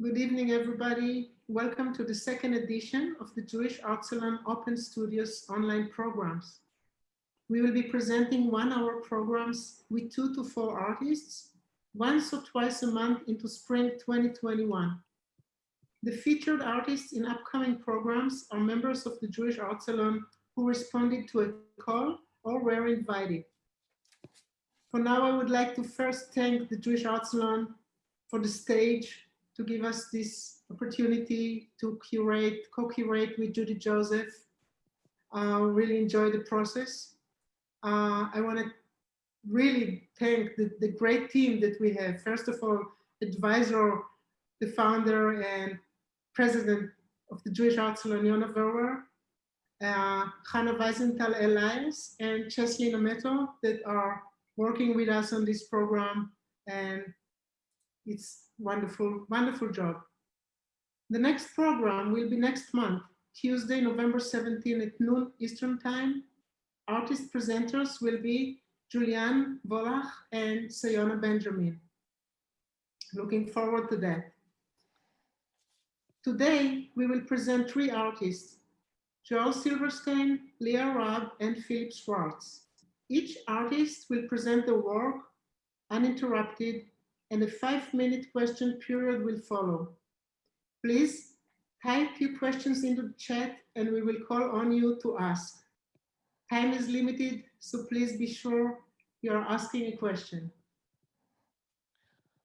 Good evening, everybody. Welcome to the second edition of the Jewish Art Salon Open Studios online programs. We will be presenting 1 hour programs with 2 to 4 artists, once or twice a month into spring 2021. The featured artists in upcoming programs are members of the Jewish Art Salon who responded to a call or were invited. For now, I would like to first thank the Jewish Art Salon for the stage to give us this opportunity to co-curate with Judy Joseph. Really enjoy the process. I want to really thank the great team that we have. First of all, advisor, the founder and president of the Jewish Art Salon, Yona Verwer, Chana Wiesenthal Elias, and Cheselyn Amato that are working with us on this program, and it's wonderful, wonderful job. The next program will be next month, Tuesday, November 17 at noon Eastern Time. Artist presenters will be Julian Volach and Sayona Benjamin. Looking forward to that. Today, we will present 3 artists, Joel Silverstein, Leah Raab, and Philip Schwartz. Each artist will present the work uninterrupted, and a 5-minute question period will follow. Please type your questions into the chat and we will call on you to ask. Time is limited, so please be sure you are asking a question.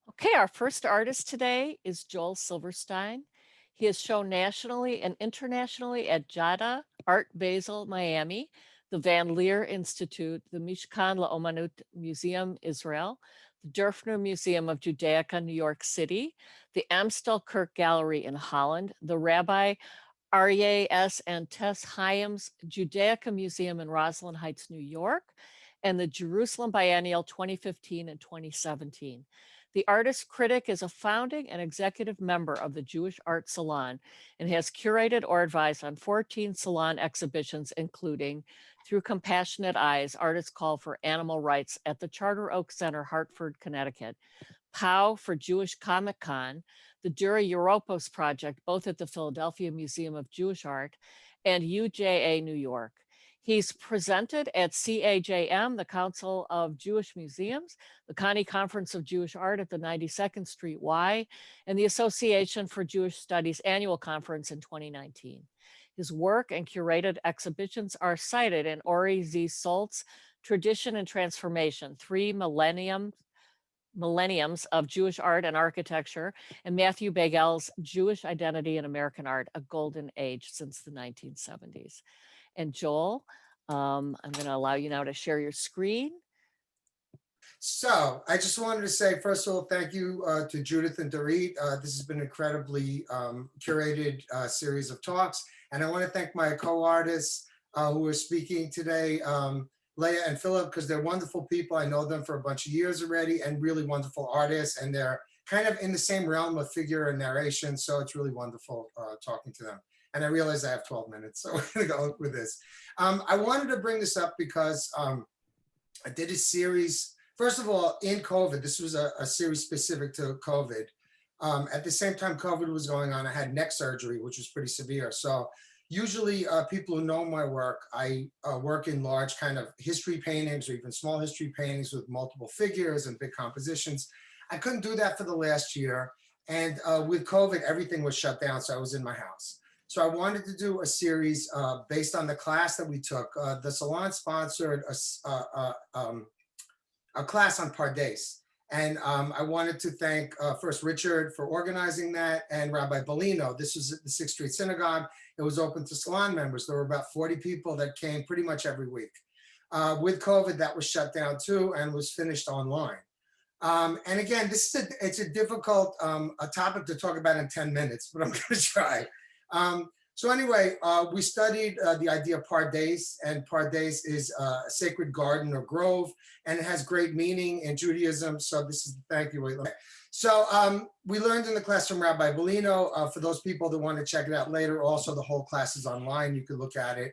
Okay, our first artist today is Joel Silverstein. He is shown nationally and internationally at JADA, Art Basel, Miami, the Van Leer Institute, the Mishkan La'omanut Museum, Israel, the Derfner Museum of Judaica, New York City, the Amstelkirk Gallery in Holland, the Rabbi Ario and Tess Hyams Judaica Museum in Roslyn Heights, New York, and the Jerusalem Biennial 2015 and 2017. The artist critic is a founding and executive member of the Jewish Art Salon and has curated or advised on 14 Salon exhibitions, including Through Compassionate Eyes, Artists Call for Animal Rights at the Charter Oak Center, Hartford, Connecticut, POW for Jewish Comic Con, the Dura Europos Project, both at the Philadelphia Museum of Jewish Art, and UJA New York. He's presented at CAJM, the Council of Jewish Museums, the Connie Conference of Jewish Art at the 92nd Street Y, and the Association for Jewish Studies Annual Conference in 2019. His work and curated exhibitions are cited in Ori Z. Solt's Tradition and Transformation, 3 Millenniums of Jewish Art and Architecture, and Matthew Bagel's Jewish Identity in American Art, a Golden Age since the 1970s. And Joel, I'm going to allow you now to share your screen. So I just wanted to say, first of all, thank you to Judith and Dorit. This has been an incredibly curated series of talks. And I want to thank my co-artists who are speaking today, Leah and Philip, because they're wonderful people. I know them for a bunch of years already and really wonderful artists. And they're kind of in the same realm of figure and narration. So it's really wonderful talking to them. And I realize I have 12 minutes, so we're gonna go with this. I wanted to bring this up because I did a series, first of all, in COVID. This was a series specific to COVID. At the same time COVID was going on, I had neck surgery, which was pretty severe. So usually people who know my work, I work in large kind of history paintings or even small history paintings with multiple figures and big compositions. I couldn't do that for the last year. And with COVID, everything was shut down, so I was in my house. So I wanted to do a series based on the class that we took. The Salon sponsored a class on Pardes. And I wanted to thank first Richard for organizing that and Rabbi Bellino. This was at the 6th Street Synagogue. It was open to Salon members. There were about 40 people that came pretty much every week. With COVID, that was shut down too and was finished online. And again, it's a difficult a topic to talk about in 10 minutes, but I'm gonna try. So anyway, we studied the idea of Pardes, and Pardes is a sacred garden or grove, and it has great meaning in Judaism. So this is, thank you. So we learned in the class from Rabbi Bellino. For those people that want to check it out later, also the whole class is online, you can look at it.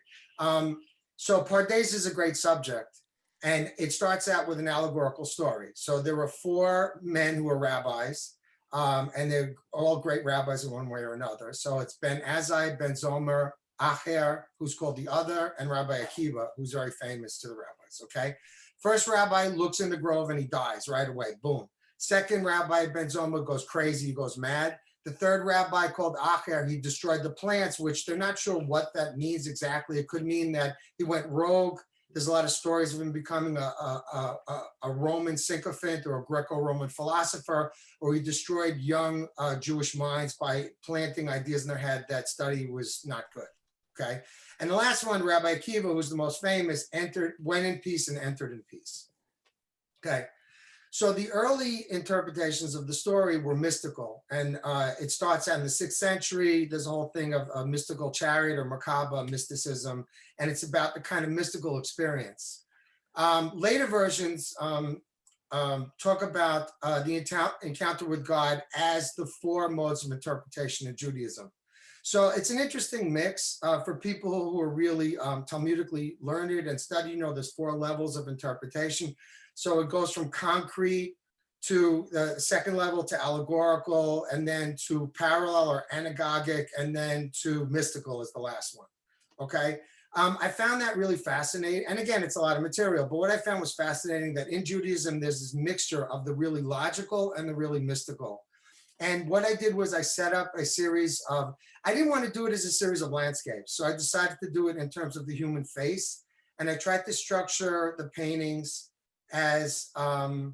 So Pardes is a great subject, and it starts out with an allegorical story. So there were 4 men who were rabbis. And they're all great rabbis in one way or another. So it's Ben Azai, Ben Zomer, Acher, who's called the other, and Rabbi Akiva, who's very famous to the rabbis, okay? First rabbi looks in the grove and he dies right away, boom. Second rabbi, Ben Zomer, goes crazy, he goes mad. The third rabbi called Acher, he destroyed the plants, which they're not sure what that means exactly. It could mean that he went rogue. There's a lot of stories of him becoming a Roman sycophant or a Greco-Roman philosopher, or he destroyed young Jewish minds by planting ideas in their head that study was not good, okay? And the last one, Rabbi Akiva, who's the most famous, went in peace and entered in peace, okay? So the early interpretations of the story were mystical, and it starts out in the 6th century. There's a whole thing of a mystical chariot or Merkaba mysticism, and it's about the kind of mystical experience. Later versions talk about the encounter with God as the 4 modes of interpretation in Judaism. So it's an interesting mix for people who are really Talmudically learned and study. You know, there's 4 levels of interpretation. So it goes from concrete to the 2nd level to allegorical, and then to parallel or anagogic, and then to mystical is the last one, okay? I found that really fascinating. And again, it's a lot of material, but what I found was fascinating that in Judaism, there's this mixture of the really logical and the really mystical. And what I did was I set up a series of, I didn't want to do it as a series of landscapes. So I decided to do it in terms of the human face. And I tried to structure the paintings as a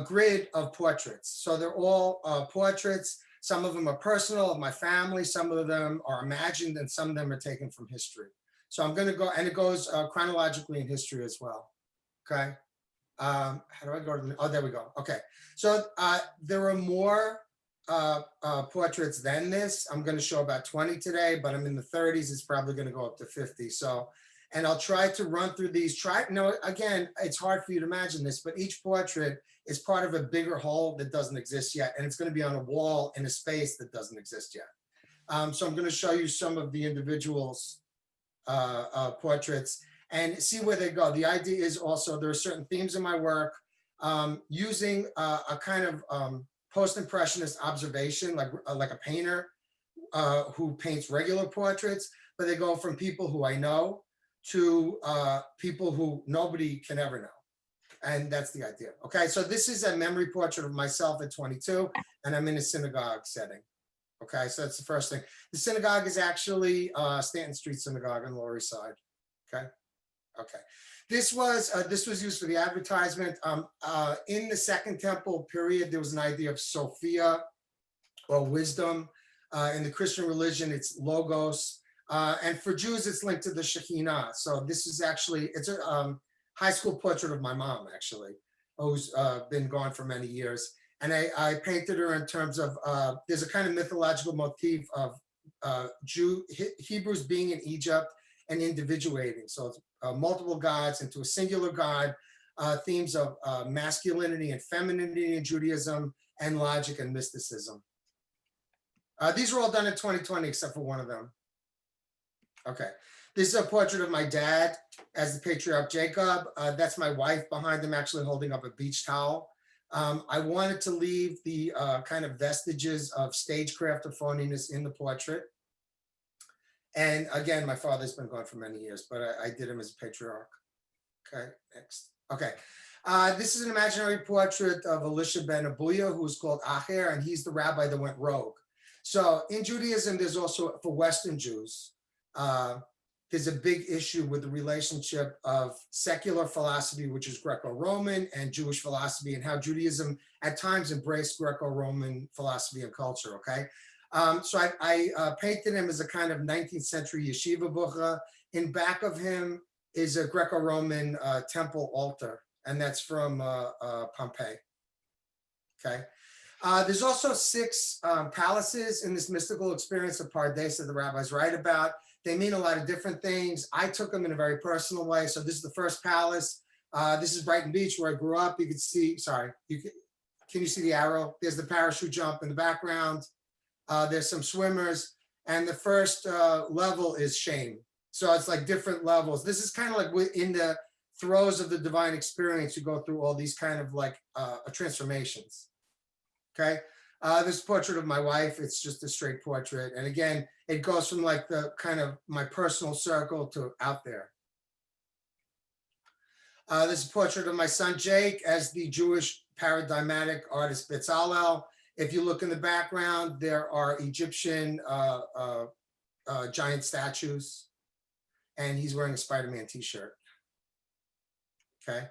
grid of portraits. So they're all portraits. Some of them are personal, of my family. Some of them are imagined, and some of them are taken from history. So I'm going to go, and it goes chronologically in history as well. Okay. How do I go to the, oh, there we go. Okay. So there are more portraits than this. I'm going to show about 20 today, but I'm in the 30s. It's probably going to go up to 50. So, and I'll try to run through these. Again, it's hard for you to imagine this, but each portrait is part of a bigger whole that doesn't exist yet. And it's going to be on a wall in a space that doesn't exist yet. So I'm going to show you some of the individuals' portraits and see where they go. The idea is also there are certain themes in my work using a kind of post-impressionist observation, like a painter who paints regular portraits, but they go from people who I know to people who nobody can ever know. And that's the idea. Okay, so this is a memory portrait of myself at 22, and I'm in a synagogue setting. Okay, so that's the first thing. The synagogue is actually Stanton Street Synagogue on the Lower East Side. Okay, okay. This was used for the advertisement. In the Second Temple period, there was an idea of Sophia or wisdom. In the Christian religion, it's logos. And for Jews, it's linked to the Shekhinah. So this is actually, it's a high school portrait of my mom, actually, who's been gone for many years. And I painted her in terms of, there's a kind of mythological motif of Hebrews being in Egypt and individuating. So it's multiple gods into a singular God, themes of masculinity and femininity in Judaism, and logic and mysticism. These were all done in 2020, except for one of them. Okay, this is a portrait of my dad as the patriarch Jacob. That's my wife behind him, actually holding up a beach towel. I wanted to leave the kind of vestiges of stagecraft or phoniness in the portrait. And again, my father's been gone for many years, but I did him as a patriarch. Okay, next. Okay, this is an imaginary portrait of Elisha ben Abuya, who's called Acher, and he's the rabbi that went rogue. So in Judaism, there's also, for Western Jews, there's a big issue with the relationship of secular philosophy, which is Greco-Roman, and Jewish philosophy, and how Judaism at times embraced Greco-Roman philosophy and culture, okay? So I painted him as a kind of 19th century yeshiva bucha. In back of him is a Greco-Roman temple altar, and that's from Pompeii, okay? There's also 6 palaces in this mystical experience of Pardes that the rabbis write about. They mean a lot of different things. I took them in a very personal way. So this is the first palace. This is Brighton Beach, where I grew up. You can see, sorry, can you see the arrow? There's the parachute jump in the background. There's some swimmers. And the first level is shame. So it's like different levels. This is kind of like in the throes of the divine experience, you go through all these kind of like transformations. Okay. This portrait of my wife, it's just a straight portrait. And again, it goes from like the kind of my personal circle to out there. This is a portrait of my son, Jake, as the Jewish paradigmatic artist Bezalel. If you look in the background, there are Egyptian giant statues, and he's wearing a Spider-Man t-shirt. Okay.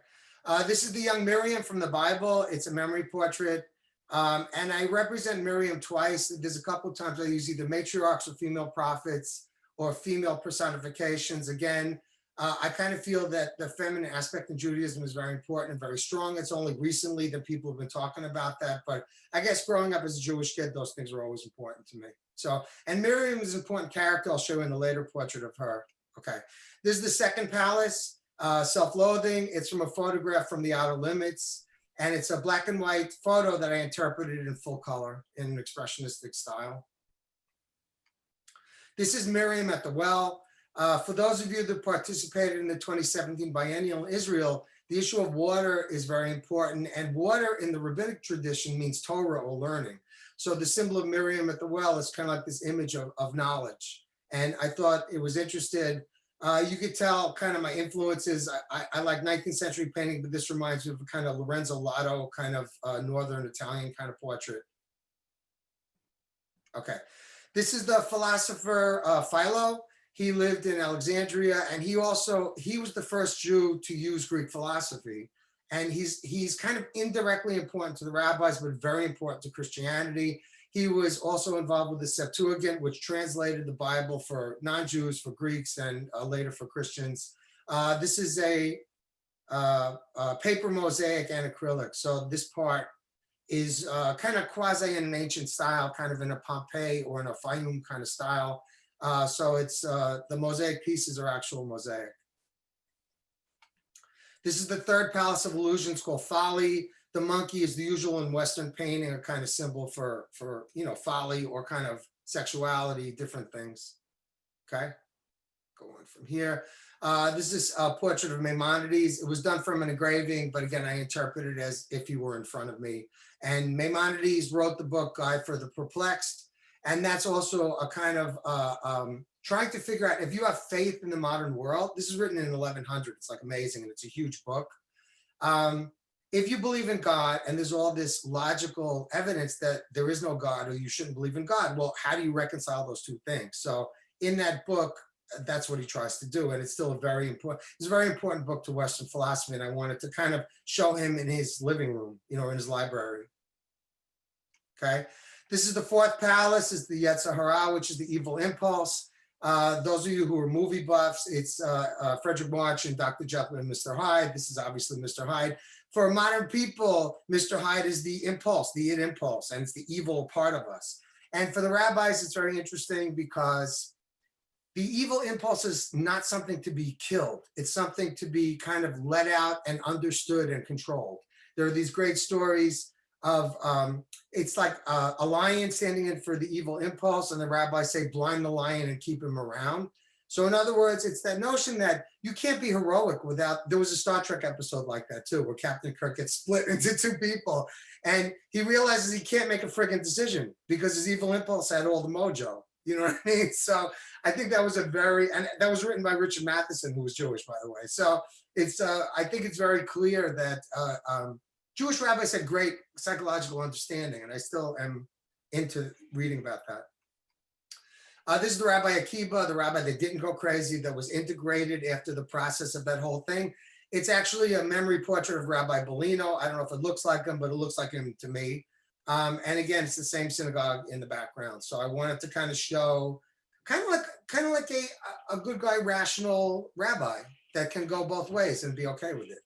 This is the young Miriam from the Bible. It's a memory portrait. And I represent Miriam twice. There's a couple of times I use either matriarchs or female prophets or female personifications. Again, I kind of feel that the feminine aspect in Judaism is very important and very strong. It's only recently that people have been talking about that. But I guess growing up as a Jewish kid, those things were always important to me. So, and Miriam is an important character. I'll show you in a later portrait of her. Okay. This is the second palace, Self-Loathing. It's from a photograph from the Outer Limits. And it's a black and white photo that I interpreted in full color in an expressionistic style. This is Miriam at the well. For those of you that participated in the 2017 Biennial in Israel, the issue of water is very important. And water in the rabbinic tradition means Torah or learning. So the symbol of Miriam at the well is kind of like this image of knowledge. And I thought it was interesting. You could tell kind of my influences. I like 19th century painting, but this reminds me of a kind of Lorenzo Lotto kind of Northern Italian kind of portrait. Okay, this is the philosopher Philo. He lived in Alexandria, and he was the first Jew to use Greek philosophy. And he's kind of indirectly important to the rabbis, but very important to Christianity. He was also involved with the Septuagint, which translated the Bible for non-Jews, for Greeks, and later for Christians. This is a paper mosaic and acrylic. So this part is kind of quasi in an ancient style, kind of in a Pompeii or in a Fayum kind of style. So it's the mosaic pieces are actual mosaic. This is the third palace of illusions called Folly. The monkey is the usual in Western painting, a kind of symbol for folly or kind of sexuality, different things. Okay, going from here. This is a portrait of Maimonides. It was done from an engraving, but again, I interpret it as if he were in front of me. And Maimonides wrote the book Guide for the Perplexed. And that's also a kind of trying to figure out if you have faith in the modern world. This is written in 1100. It's like amazing, and it's a huge book. If you believe in God and there's all this logical evidence that there is no God or you shouldn't believe in God, well, how do you reconcile those two things? So in that book, that's what he tries to do. And it's still it's a very important book to Western philosophy. And I wanted to kind of show him in his living room, in his library. Okay. This is the fourth palace, is the Yetzer Hara, which is the evil impulse. Those of you who are movie buffs, it's Frederick March and Dr. Jekyll and Mr. Hyde. This is obviously Mr. Hyde. For modern people, Mr. Hyde is the impulse, the id impulse, and it's the evil part of us. And for the rabbis, it's very interesting because the evil impulse is not something to be killed. It's something to be kind of let out and understood and controlled. There are these great stories of, it's like a lion standing in for the evil impulse, and the rabbis say, blind the lion and keep him around. So in other words, it's that notion that you can't be heroic without, there was a Star Trek episode like that too, where Captain Kirk gets split into two people, and he realizes he can't make a friggin' decision because his evil impulse had all the mojo. You know what I mean? So I think that was and that was written by Richard Matheson, who was Jewish, by the way. So it's, I think it's very clear that Jewish rabbis had great psychological understanding, and I still am into reading about that. This is the Rabbi Akiba, the rabbi that didn't go crazy, that was integrated after the process of that whole thing. It's actually a memory portrait of Rabbi Bellino. I don't know if it looks like him, but it looks like him to me. And again, it's the same synagogue in the background. So I wanted to kind of show kind of like a good guy, rational rabbi that can go both ways and be okay with it,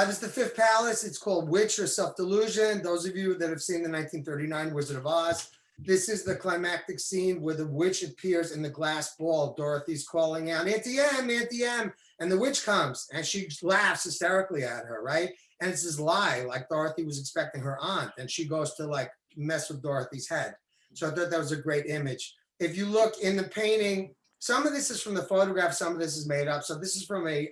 This is the fifth palace. It's called Witch or Self-Delusion. Those of you that have seen the 1939 Wizard of Oz, this is the climactic scene where the witch appears in the glass ball. Dorothy's calling out, Auntie M, Auntie M, and the witch comes and she laughs hysterically at her, right? And it's this lie, like Dorothy was expecting her aunt, and she goes to like mess with Dorothy's head. So I thought that was a great image. If you look in the painting, some of this is from the photograph, some of this is made up. So this is from a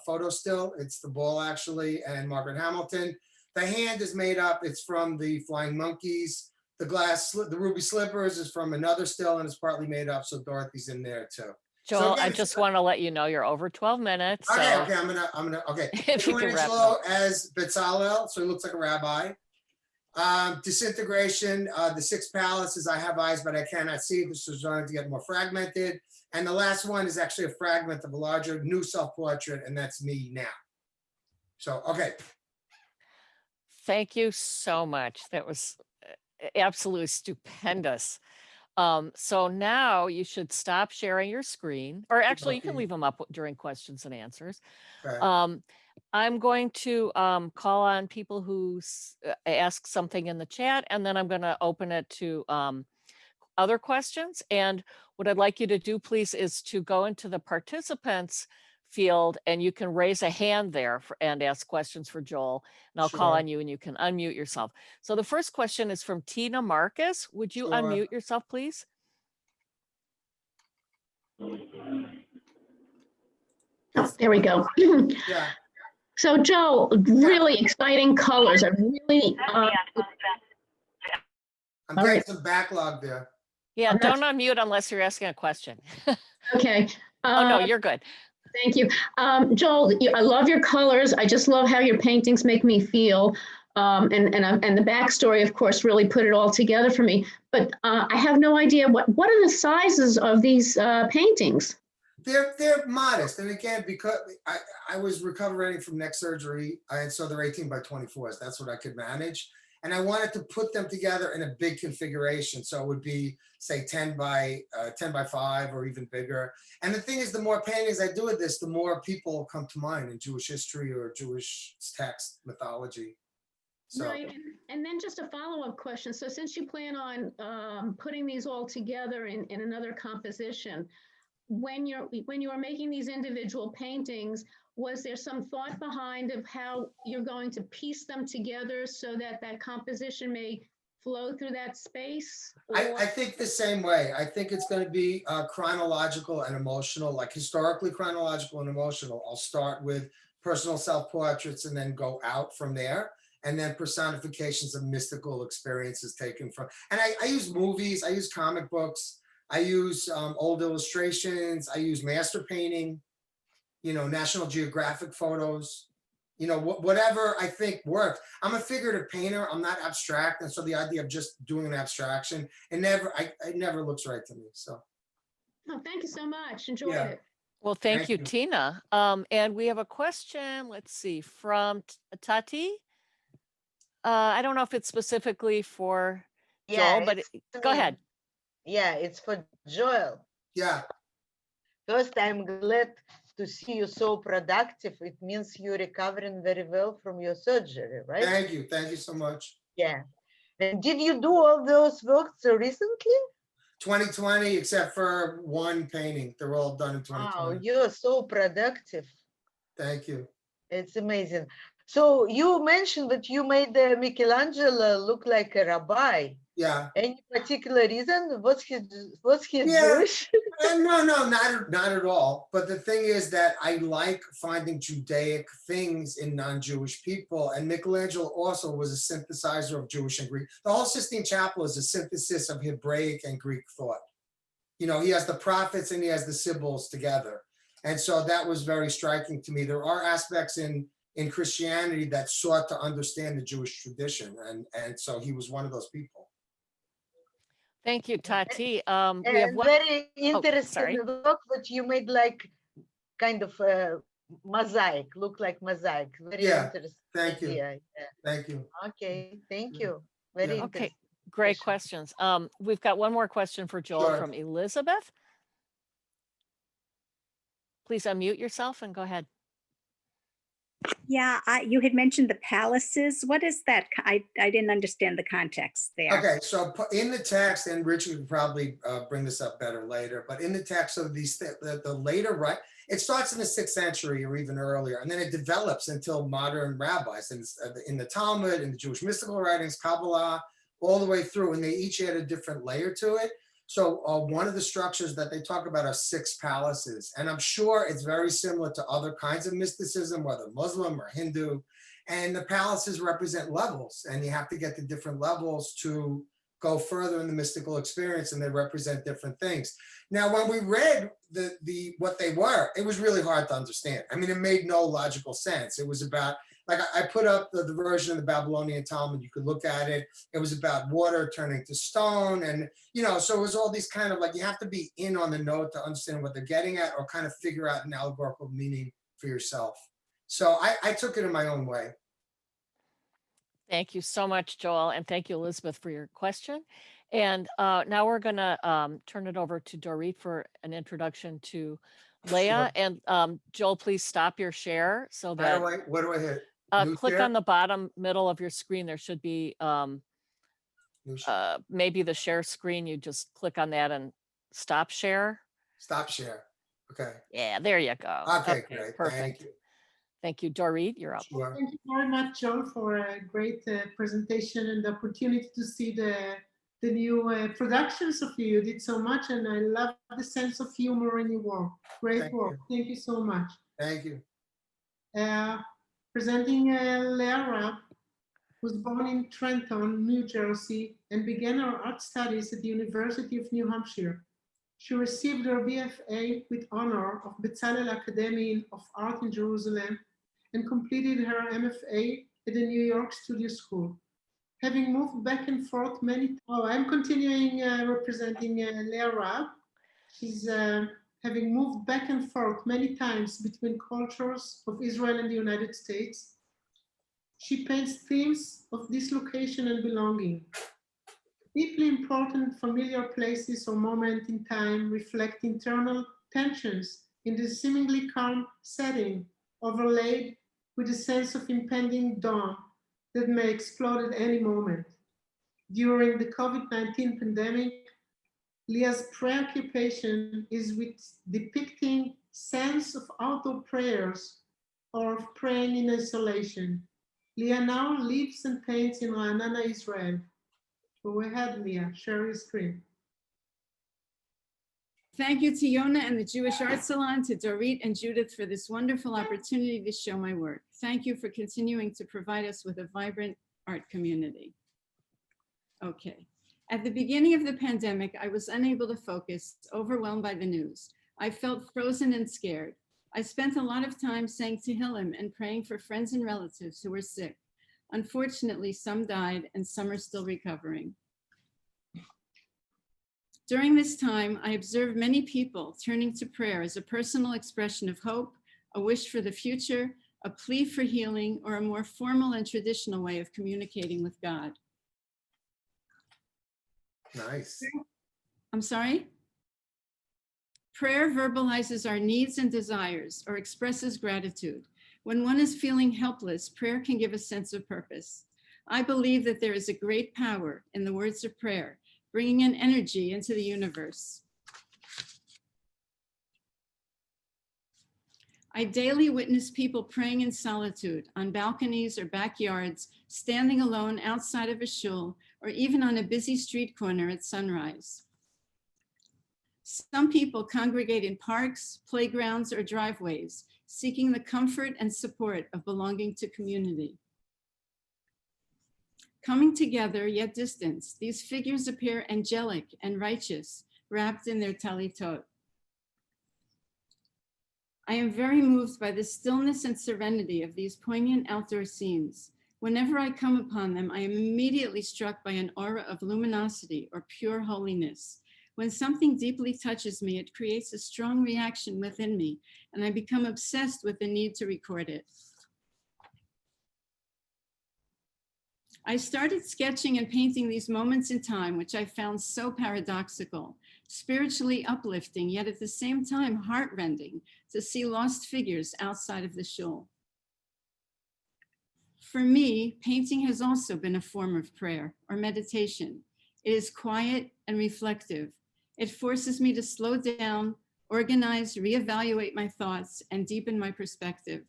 photo still. It's the ball, actually, and Margaret Hamilton. The hand is made up. It's from the flying monkeys. The ruby slippers is from another still, and it's partly made up. So Dorothy's in there too. Joel, again, I just want to let you know you're over 12 minutes. Okay, so okay, I'm gonna, okay. if you can wrap Michelangelo up. as Bezalel, so he looks like a rabbi. Disintegration, the 6 palaces, I have eyes, but I cannot see. This is starting to get more fragmented. And the last one is actually a fragment of a larger new self-portrait, and that's me now. So, okay. Thank you so much. That was absolutely stupendous. So now you should stop sharing your screen, or actually you can Okay. leave them up during questions and answers. Okay. I'm going to call on people who ask something in the chat, and then I'm going to open it to other questions. And what I'd like you to do, please, is to go into the participants field, and you can raise a hand there and ask questions for Joel, and I'll call Sure. on you and you can unmute yourself. So the first question is from Tina Marcus. Would you Sure. unmute yourself, please? Oh, there we go. Yeah. So Joe, really exciting colors. I really, I'm All getting right. some backlog there. Yeah, I'm don't not- unmute unless you're asking a question. okay. Oh, no, you're good. Thank you. Joel, I love your colors. I just love how your paintings make me feel. And the backstory, of course, really put it all together for me. But I have no idea what are the sizes of these paintings? They're modest. And again, because I was recovering from neck surgery, and so they're 18 by 24s. That's what I could manage. And I wanted to put them together in a big configuration. So it would be, say, 10 by 5 or even bigger. And the thing is, the more paintings I do with this, the more people come to mind in Jewish history or Jewish text, mythology. So. Right. And then just a follow-up question. So since you plan on putting these all together in another composition, when you are making these individual paintings, was there some thought behind of how you're going to piece them together so that that composition may flow through that space? I think the same way. I think it's going to be chronological and emotional, like historically chronological and emotional. I'll start with personal self-portraits and then go out from there. And then personifications of mystical experiences taken from, and I use movies, I use comic books, I use old illustrations, I use master painting, National Geographic photos, whatever I think works. I'm a figurative painter, I'm not abstract. And so the idea of just doing an abstraction, it never looks right to me, so. Oh, thank you so much, enjoyed Yeah. it. Well, thank you, Tina. And we have a question, let's see, from Tati. I don't know if it's specifically for Joel, but go ahead. Yeah, it's for Joel. Yeah. First, I'm glad to see you so productive. It means you're recovering very well from your surgery, right? Thank you so much. Yeah. And did you do all those works recently? 2020, except for one painting. They're all done in 2020. Wow, you're so productive. Thank you. It's amazing. So you mentioned that you made Michelangelo look like a rabbi. Yeah. Any particular reason? Was he Yeah. Jewish? No, not at all. But the thing is that I like finding Judaic things in non-Jewish people. And Michelangelo also was a synthesizer of Jewish and Greek. The whole Sistine Chapel is a synthesis of Hebraic and Greek thought. He has the prophets and he has the Sibyls together. And so that was very striking to me. There are aspects in Christianity that sought to understand the Jewish tradition. And so he was one of those people. Thank you, Tati. We And have one. very interesting sorry. work that you made, like kind of a mosaic, look like mosaic. Very interesting. Thank you. Yeah. Thank you. Okay, thank you. Very interesting. Okay, great questions. We've got one more question for Joel Sure. from Elizabeth. Please unmute yourself and go ahead. Yeah, you had mentioned the palaces. What is that? I didn't understand the context there. Okay, so in the text, and Richard could probably bring this up better later, but in the text of these, the later, right, it starts in the 6th century or even earlier, and then it develops until modern rabbis in the Talmud, in the Jewish mystical writings, Kabbalah, all the way through, and they each add a different layer to it. So one of the structures that they talk about are 6 palaces. And I'm sure it's very similar to other kinds of mysticism, whether Muslim or Hindu. And the palaces represent levels, and you have to get to different levels to go further in the mystical experience, and they represent different things. Now, when we read what they were, it was really hard to understand. I mean, it made no logical sense. It was about, like I put up the version of the Babylonian Talmud, you could look at it. It was about water turning to stone. And, so it was all these kind of like, you have to be in on the note to understand what they're getting at, or kind of figure out an allegorical meaning for yourself. So I took it in my own way. Thank you so much, Joel, and thank you, Elizabeth, for your question. And now we're going to turn it over to Dorit for an introduction to Leah. Sure. And Joel, please stop your share so that What do I hit? click share? on the bottom middle of your screen. There should be maybe the share screen. You just click on that and stop share. Stop share. Okay. Yeah, there you go. Okay, great. Perfect. Thank you. Thank you, Dorit. You're up. Sure. Thank you very much, Joel, for a great presentation and the opportunity to see the new productions of you. You did so much, and I love the sense of humor in your work. Great work. Thank you so much. Thank you. Presenting Leah Raab, who was born in Trenton, New Jersey, and began her art studies at the University of New Hampshire. She received her BFA with honor of Basel Academy of Art in Jerusalem and completed her MFA at the New York Studio School. Having moved back and forth I'm continuing representing Leah Raab. She's having moved back and forth many times between cultures of Israel and the United States. She paints themes of dislocation and belonging. Deeply important familiar places or moments in time reflect internal tensions in the seemingly calm setting, overlaid with a sense of impending dawn that may explode at any moment. During the COVID-19 pandemic, Leah's preoccupation is with depicting sense of outdoor prayers or of praying in isolation. Leah now lives and paints in Ra'anana, Israel. Go ahead, Leah, share your screen. Thank you to Yona and the Jewish Art Salon, to Dorit and Judith for this wonderful opportunity to show my work. Thank you for continuing to provide us with a vibrant art community. Okay. At the beginning of the pandemic, I was unable to focus, overwhelmed by the news. I felt frozen and scared. I spent a lot of time saying Tehillim and praying for friends and relatives who were sick. Unfortunately, some died and some are still recovering. During this time, I observed many people turning to prayer as a personal expression of hope, a wish for the future, a plea for healing, or a more formal and traditional way of communicating with God. Nice. I'm sorry? Prayer verbalizes our needs and desires or expresses gratitude. When one is feeling helpless, prayer can give a sense of purpose. I believe that there is a great power in the words of prayer, bringing an energy into the universe. I daily witness people praying in solitude on balconies or backyards, standing alone outside of a shul, or even on a busy street corner at sunrise. Some people congregate in parks, playgrounds, or driveways, seeking the comfort and support of belonging to community. Coming together, yet distant, these figures appear angelic and righteous, wrapped in their talitot. I am very moved by the stillness and serenity of these poignant outdoor scenes. Whenever I come upon them, I am immediately struck by an aura of luminosity or pure holiness. When something deeply touches me, it creates a strong reaction within me, and I become obsessed with the need to record it. I started sketching and painting these moments in time, which I found so paradoxical, spiritually uplifting, yet at the same time heartrending to see lost figures outside of the shul. For me, painting has also been a form of prayer or meditation. It is quiet and reflective. It forces me to slow down, organize, reevaluate my thoughts, and deepen my perspective.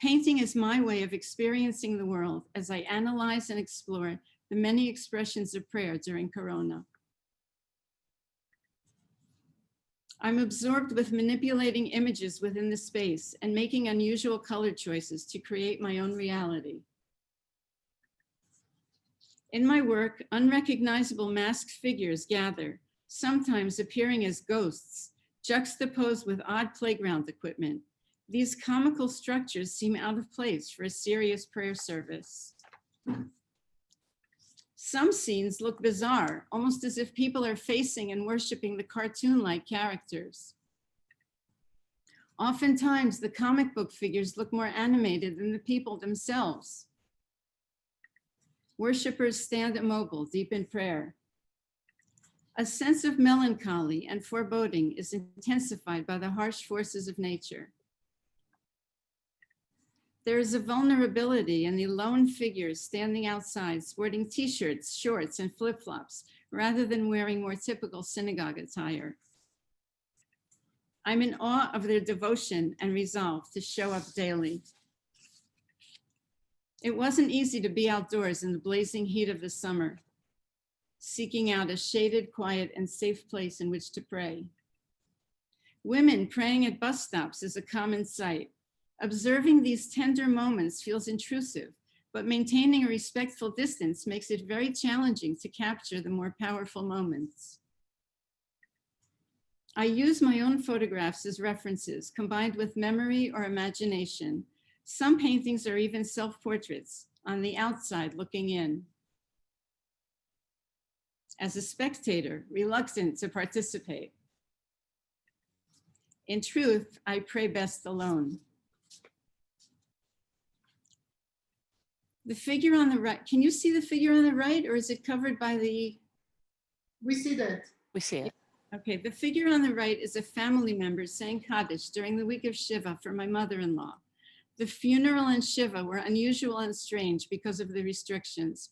Painting is my way of experiencing the world as I analyze and explore the many expressions of prayer during Corona. I'm absorbed with manipulating images within the space and making unusual color choices to create my own reality. In my work, unrecognizable masked figures gather, sometimes appearing as ghosts, juxtaposed with odd playground equipment. These comical structures seem out of place for a serious prayer service. Some scenes look bizarre, almost as if people are facing and worshiping the cartoon-like characters. Oftentimes, the comic book figures look more animated than the people themselves. Worshippers stand immobile, deep in prayer. A sense of melancholy and foreboding is intensified by the harsh forces of nature. There is a vulnerability in the lone figures standing outside, sporting t-shirts, shorts, and flip-flops, rather than wearing more typical synagogue attire. I'm in awe of their devotion and resolve to show up daily. It wasn't easy to be outdoors in the blazing heat of the summer, seeking out a shaded, quiet, and safe place in which to pray. Women praying at bus stops is a common sight. Observing these tender moments feels intrusive, but maintaining a respectful distance makes it very challenging to capture the more powerful moments. I use my own photographs as references, combined with memory or imagination. Some paintings are even self-portraits, on the outside looking in. As a spectator, reluctant to participate. In truth, I pray best alone. The figure on the right, can you see the figure on the right, or is it covered by the? We see that. We see it. Okay, the figure on the right is a family member saying Kaddish during the week of Shiva for my mother-in-law. The funeral and Shiva were unusual and strange because of the restrictions.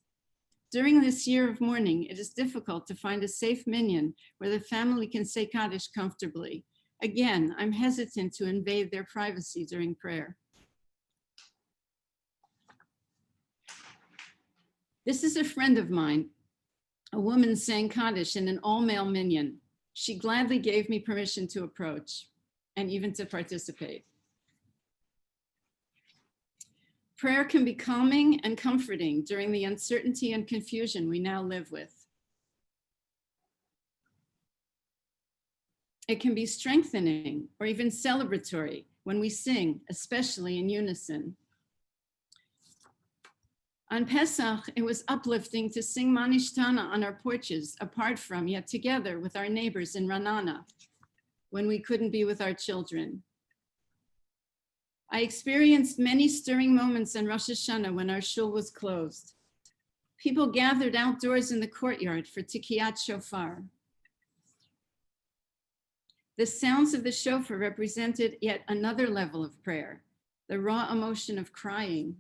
During this year of mourning, it is difficult to find a safe minyan where the family can say Kaddish comfortably. Again, I'm hesitant to invade their privacy during prayer. This is a friend of mine, a woman saying Kaddish in an all-male minyan. She gladly gave me permission to approach and even to participate. Prayer can be calming and comforting during the uncertainty and confusion we now live with. It can be strengthening or even celebratory when we sing, especially in unison. On Pesach, it was uplifting to sing Manishtana on our porches, apart from, yet together with our neighbors in Ranana, when we couldn't be with our children. I experienced many stirring moments on Rosh Hashanah when our shul was closed. People gathered outdoors in the courtyard for Tikiyat Shofar. The sounds of the shofar represented yet another level of prayer, the raw emotion of crying.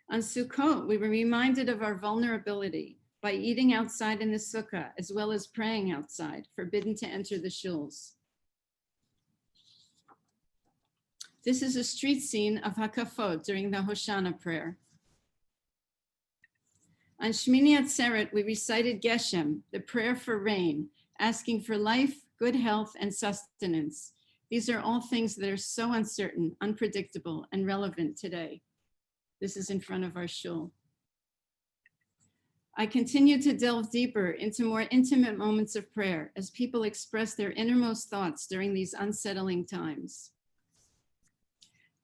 On Sukkot, we were reminded of our vulnerability by eating outside in the sukkah, as well as praying outside, forbidden to enter the shuls. This is a street scene of Hakafot during the Hoshana prayer. On Shmini Atzeret, we recited Geshem, the prayer for rain, asking for life, good health, and sustenance. These are all things that are so uncertain, unpredictable, and relevant today. This is in front of our shul. I continue to delve deeper into more intimate moments of prayer as people express their innermost thoughts during these unsettling times.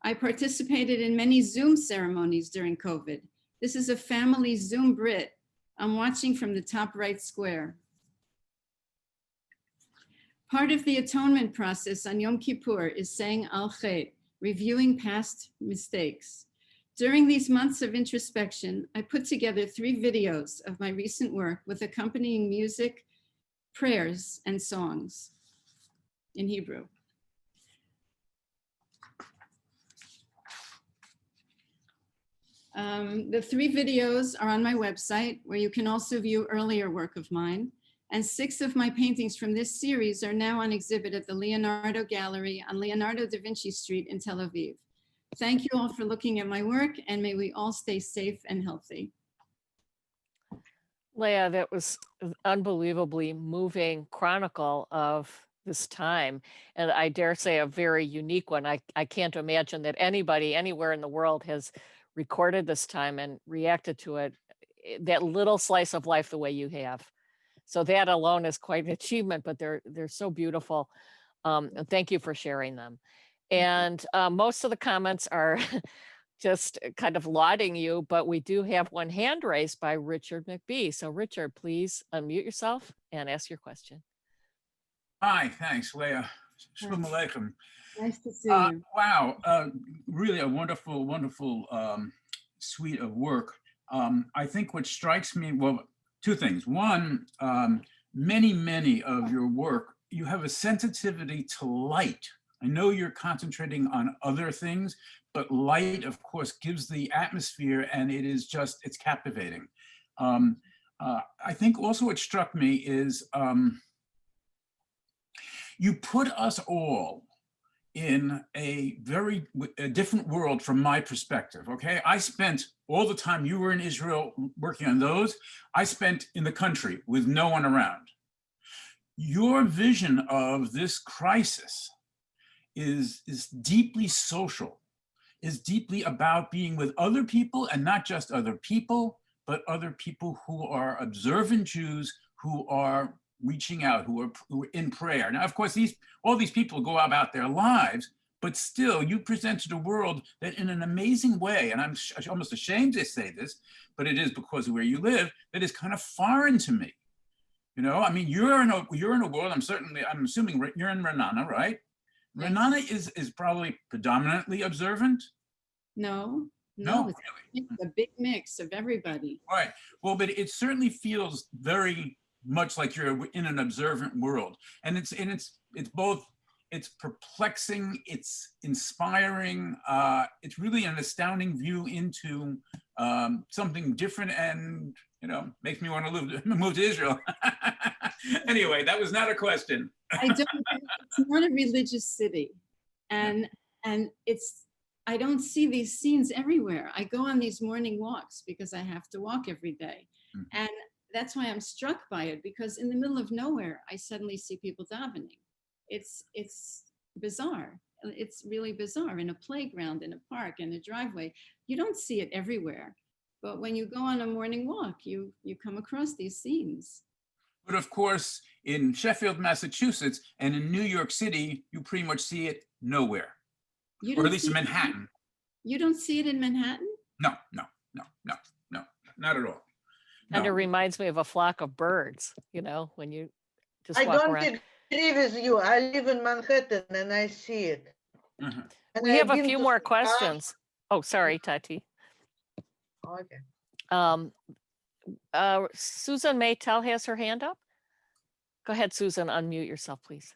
I participated in many Zoom ceremonies during COVID. This is a family Zoom Brit. I'm watching from the top right square. Part of the atonement process on Yom Kippur is saying Al Chet, reviewing past mistakes. During these months of introspection, I put together 3 videos of my recent work with accompanying music, prayers, and songs in Hebrew. The 3 videos are on my website, where you can also view earlier work of mine. And 6 of my paintings from this series are now on exhibit at the Leonardo Gallery on Leonardo da Vinci Street in Tel Aviv. Thank you all for looking at my work, and may we all stay safe and healthy. Leah, that was an unbelievably moving chronicle of this time. And I dare say a very unique one. I can't imagine that anybody anywhere in the world has recorded this time and reacted to it, that little slice of life the way you have. So that alone is quite an achievement, but they're so beautiful. And thank you for sharing them. And most of the comments are just kind of lauding you, but we do have one hand raised by Richard McBee. So Richard, please unmute yourself and ask your question. Hi, thanks, Leah. Shalom Aleichem. Nice to see you. Wow, really a wonderful, wonderful suite of work. I think what strikes me, well, two things. One, many of your work, you have a sensitivity to light. I know you're concentrating on other things, but light, of course, gives the atmosphere, and it is just, it's captivating. I think also what struck me is you put us all in a very different world from my perspective, okay? I spent all the time you were in Israel working on those, I spent in the country with no one around. Your vision of this crisis is deeply social, is deeply about being with other people, and not just other people, but other people who are observant Jews, who are reaching out, who are in prayer. Now, of course, all these people go about their lives, but still you presented a world that in an amazing way, and I'm almost ashamed to say this, but it is because of where you live, that is kind of foreign to me. You know, I mean, you're in a world, I'm assuming you're in Renana, right? Yes. Renana is probably predominantly observant. No, No, it's really. a big mix of everybody. Right. Well, but it certainly feels very much like you're in an observant world, and it's both. It's perplexing. It's inspiring. It's really an astounding view into something different, and makes me want to move to Israel. Anyway, that was not a question. It's not a religious city, and I don't see these scenes everywhere. I go on these morning walks because I have to walk every day. Mm-hmm. And that's why I'm struck by it, because in the middle of nowhere, I suddenly see people davening. It's bizarre. It's really bizarre. In a playground, in a park, in a driveway. You don't see it everywhere. But when you go on a morning walk, you come across these scenes. But of course, in Sheffield, Massachusetts, and in New York City, you pretty much see it nowhere. Or at least in Manhattan. You don't see it in Manhattan? No, not at all. And No. it reminds me of a flock of birds, when you just I walk don't around. agree with you. I live in Manhattan and I see it. Mhm. And We I've have a been few to more some questions. Oh, sorry, Tati. Okay. Susan Maytel has her hand up. Go ahead, Susan, unmute yourself, please.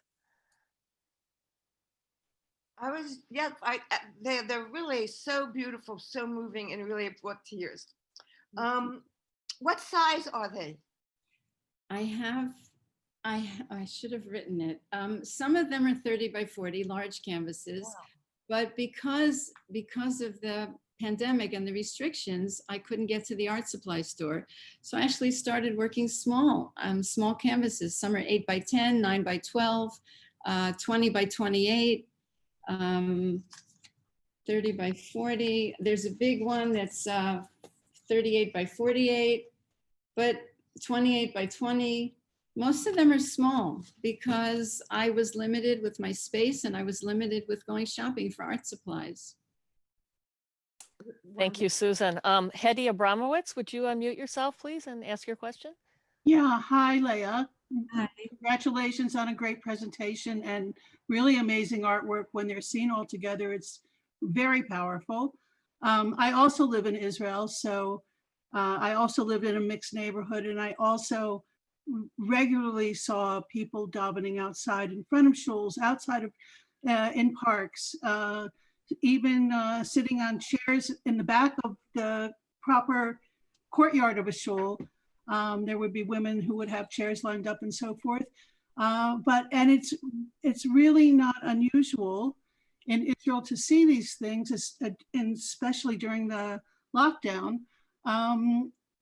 They're really so beautiful, so moving, and really have brought tears. What size are they? I should have written it. Some of them are 30 by 40, large canvases, wow. But because of the pandemic and the restrictions, I couldn't get to the art supply store. So I actually started working small canvases. Some are 8 by 10, 9 by 12, 20 by 28, 30 by 40. There's a big one that's 38 by 48, but 28 by 20. Most of them are small because I was limited with my space and I was limited with going shopping for art supplies. Thank you, Susan. Hedy Abramowitz, would you unmute yourself, please, and ask your question? Yeah, hi, Leah. Hi. Congratulations on a great presentation and really amazing artwork when they're seen all together. It's very powerful. I also live in Israel, so I also lived in a mixed neighborhood, and I also regularly saw people davening outside in front of shuls, outside of, in parks, even sitting on chairs in the back of the proper courtyard of a shul. There would be women who would have chairs lined up and so forth. And it's really not unusual in Israel to see these things, and especially during the lockdown.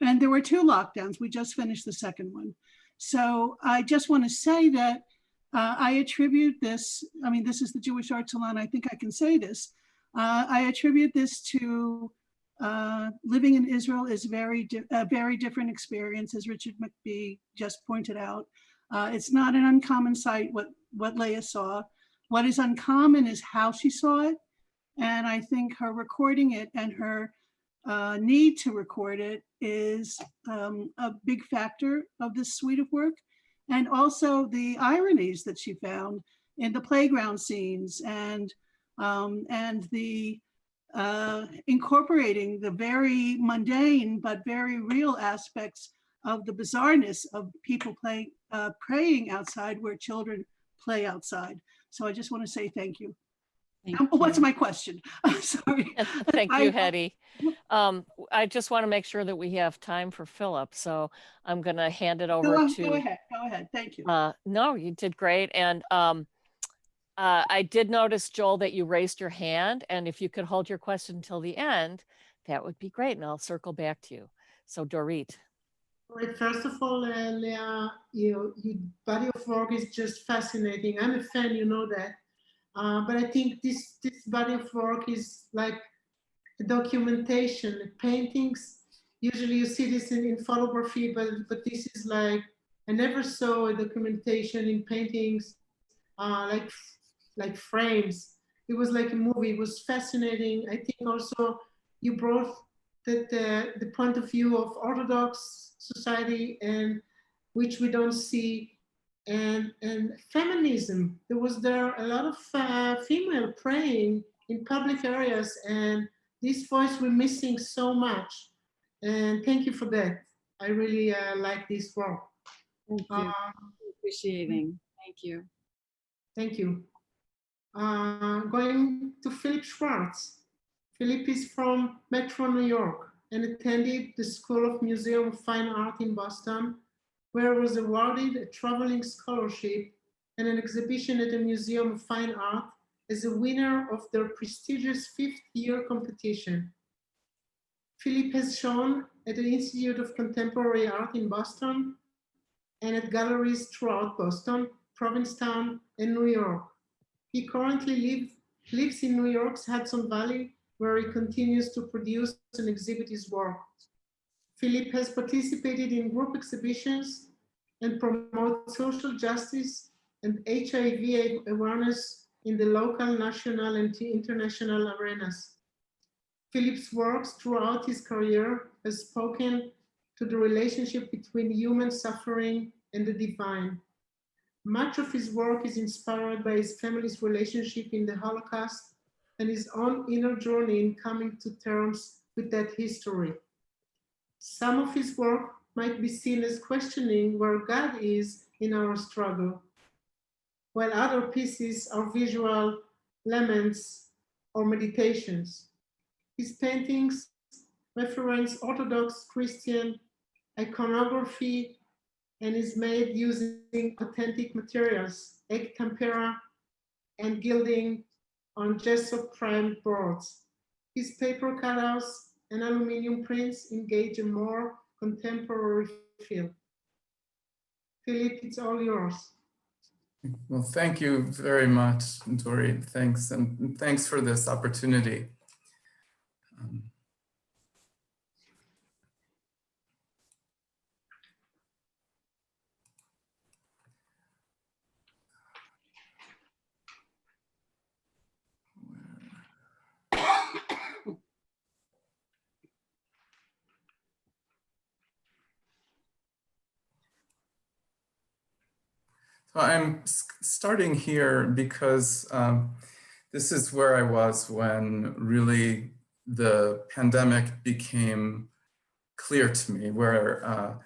and there were 2 lockdowns. We just finished the second one. So I just want to say that I attribute this, I mean, this is the Jewish Art Salon, I think I can say this. I attribute this to living in Israel is a very different experience, as Richard McBee just pointed out. It's not an uncommon sight what Leah saw. What is uncommon is how she saw it. And I think her recording it and her need to record it is a big factor of this suite of work. And also the ironies that she found in the playground scenes and the incorporating the very mundane but very real aspects of the bizarreness of people praying outside where children play outside. So I just want to say thank you. What's my question? Sorry. Thank you, Hetty. I just want to make sure that we have time for Philip. So I'm going to hand it over to. Go ahead. Thank you. No, you did great. And I did notice, Joel, that you raised your hand. And if you could hold your question until the end, that would be great. And I'll circle back to you. So Dorit. Right, first of all, Leah, your body of work is just fascinating. I'm a fan, you know that. But I think this body of work is like a documentation. Paintings, usually you see this in photography, but this is like, I never saw a documentation in paintings like frames. It was like a movie. It was fascinating. I think also you brought the point of view of Orthodox society, and which we don't see. And feminism, there was a lot of female praying in public areas, and this voice we're missing so much. And thank you for that. I really like this work. Thank you. Appreciating. Thank you. Thank you. Going to Philip Schwartz. Philip is from Metro New York and attended the School of Museum of Fine Art in Boston, where he was awarded a traveling scholarship and an exhibition at the Museum of Fine Art as a winner of their prestigious 5th-year competition. Philip has shown at the Institute of Contemporary Art in Boston and at galleries throughout Boston, Provincetown, and New York. He currently lives in New York's Hudson Valley, where he continues to produce and exhibit his work. Philip has participated in group exhibitions and promotes social justice and HIV awareness in the local, national, and international arenas. Philip's works throughout his career has spoken to the relationship between human suffering and the divine. Much of his work is inspired by his family's relationship in the Holocaust and his own inner journey in coming to terms with that history. Some of his work might be seen as questioning where God is in our struggle, while other pieces are visual laments or meditations. His paintings reference Orthodox Christian iconography and is made using authentic materials, egg tempera and gilding on gesso primed boards. His paper cutouts and aluminum prints engage a more contemporary feel. Philip, it's all yours. Well, thank you very much, Dorit. Thanks, and thanks for this opportunity. So I'm starting here because this is where I was when really the pandemic became clear to me, where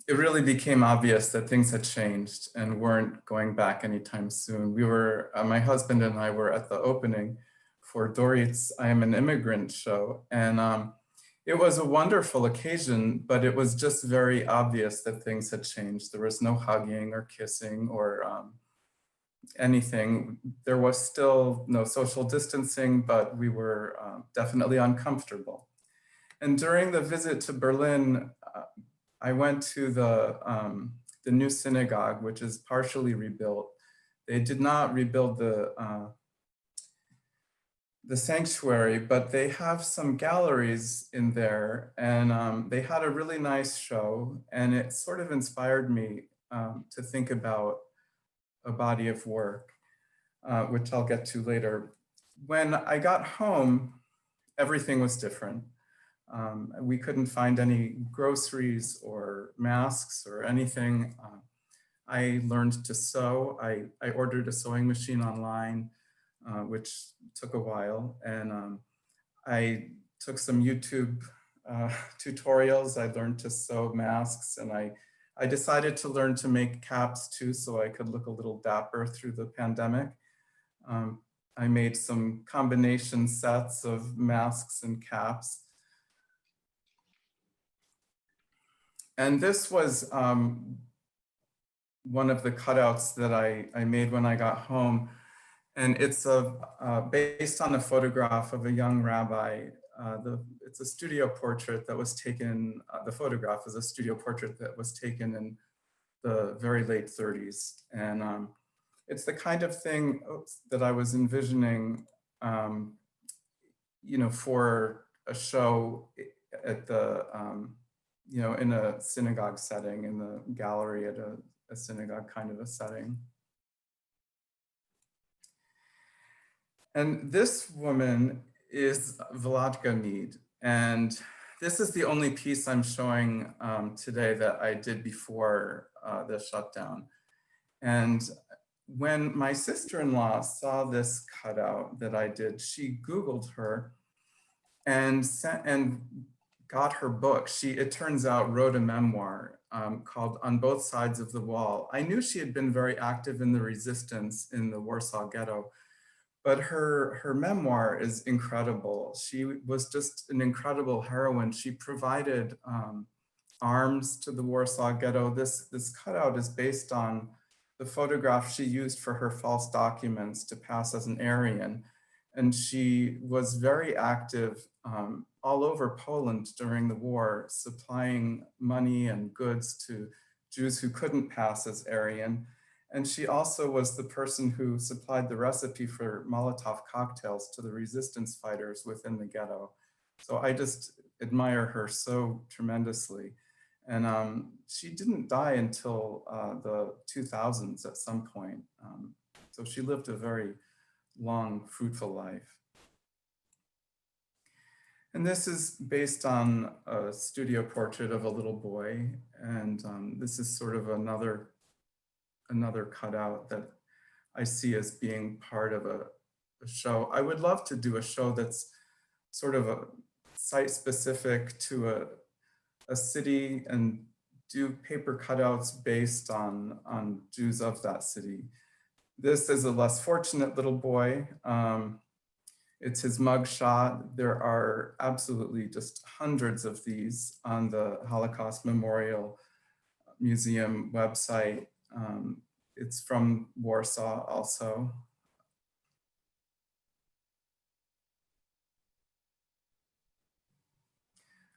it really became obvious that things had changed and weren't going back anytime soon. We were, my husband and I were at the opening for Dorit's I Am an Immigrant show, and it was a wonderful occasion, but it was just very obvious that things had changed. There was no hugging or kissing or anything. There was still no social distancing, but we were definitely uncomfortable. And during the visit to Berlin, I went to the new synagogue, which is partially rebuilt. They did not rebuild the sanctuary, but they have some galleries in there, and they had a really nice show, and it sort of inspired me to think about a body of work, which I'll get to later. When I got home, everything was different. We couldn't find any groceries or masks or anything. I learned to sew. I ordered a sewing machine online, which took a while. And I took some YouTube tutorials. I learned to sew masks, and I decided to learn to make caps too, so I could look a little dapper through the pandemic. I made some combination sets of masks and caps. And this was one of the cutouts that I made when I got home. And it's based on a photograph of a young rabbi. It's a studio portrait that was taken, the photograph is a studio portrait that was taken in the very late 30s. And it's the kind of thing that I was envisioning, for a show at the, in a synagogue setting, in the gallery at a synagogue kind of a setting. And this woman is Vladka Mead. And this is the only piece I'm showing today that I did before the shutdown. And when my sister-in-law saw this cutout that I did, she Googled her and got her book. It turns out, wrote a memoir called On Both Sides of the Wall. I knew she had been very active in the resistance in the Warsaw Ghetto, but her memoir is incredible. She was just an incredible heroine. She provided arms to the Warsaw Ghetto. This cutout is based on the photograph she used for her false documents to pass as an Aryan. And she was very active all over Poland during the war, supplying money and goods to Jews who couldn't pass as Aryan. And she also was the person who supplied the recipe for Molotov cocktails to the resistance fighters within the ghetto. So I just admire her so tremendously. And she didn't die until the 2000s at some point. So she lived a very long, fruitful life. And this is based on a studio portrait of a little boy. And this is sort of another cutout that I see as being part of a show. I would love to do a show that's sort of a site-specific to a city and do paper cutouts based on Jews of that city. This is a less fortunate little boy. It's his mugshot. There are absolutely just hundreds of these on the Holocaust Memorial Museum website. It's from Warsaw also.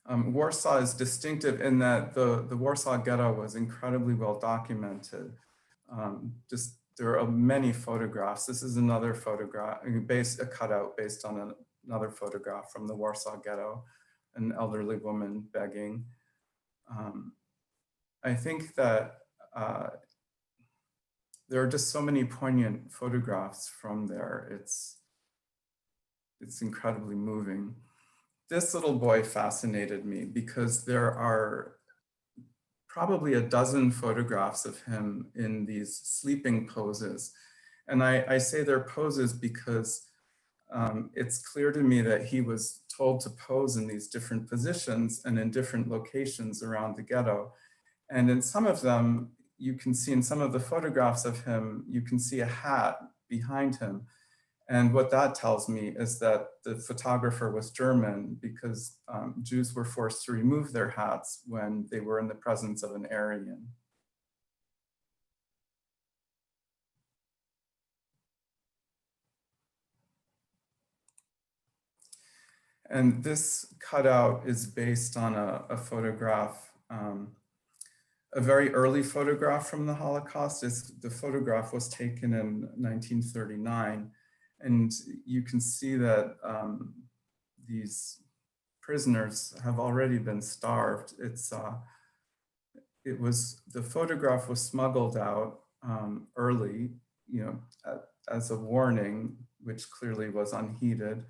Warsaw is distinctive in that the Warsaw Ghetto was incredibly well documented. There are many photographs. This is another photograph, a cutout based on another photograph from the Warsaw Ghetto, an elderly woman begging. I think that there are just so many poignant photographs from there. It's incredibly moving. This little boy fascinated me because there are probably a dozen photographs of him in these sleeping poses. And I say they're poses because it's clear to me that he was told to pose in these different positions and in different locations around the ghetto. And in some of them, you can see in some of the photographs of him, you can see a hat behind him. And what that tells me is that the photographer was German because Jews were forced to remove their hats when they were in the presence of an Aryan. And this cutout is based on a photograph, a very early photograph from the Holocaust. The photograph was taken in 1939. And you can see that these prisoners have already been starved. The photograph was smuggled out early, as a warning, which clearly was unheeded.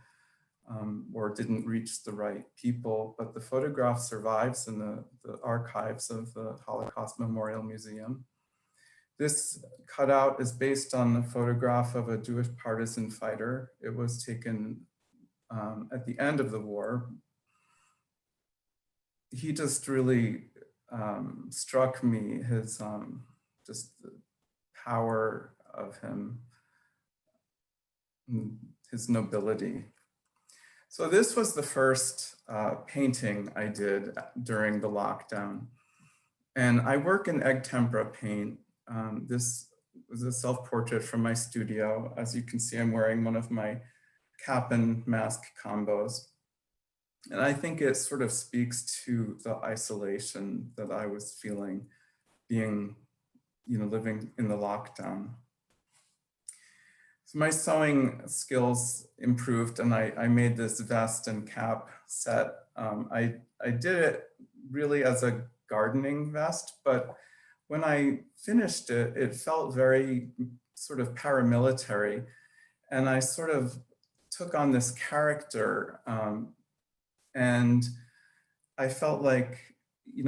Or didn't reach the right people, but the photograph survives in the archives of the Holocaust Memorial Museum. This cutout is based on a photograph of a Jewish partisan fighter. It was taken at the end of the war. He just really struck me, just the power of him, his nobility. So this was the first painting I did during the lockdown. And I work in egg tempera paint. This was a self-portrait from my studio. As you can see, I'm wearing one of my cap and mask combos. And I think it sort of speaks to the isolation that I was feeling being, living in the lockdown. So my sewing skills improved and I made this vest and cap set. I did it really as a gardening vest, but when I finished it, it felt very sort of paramilitary. And I sort of took on this character and I felt like,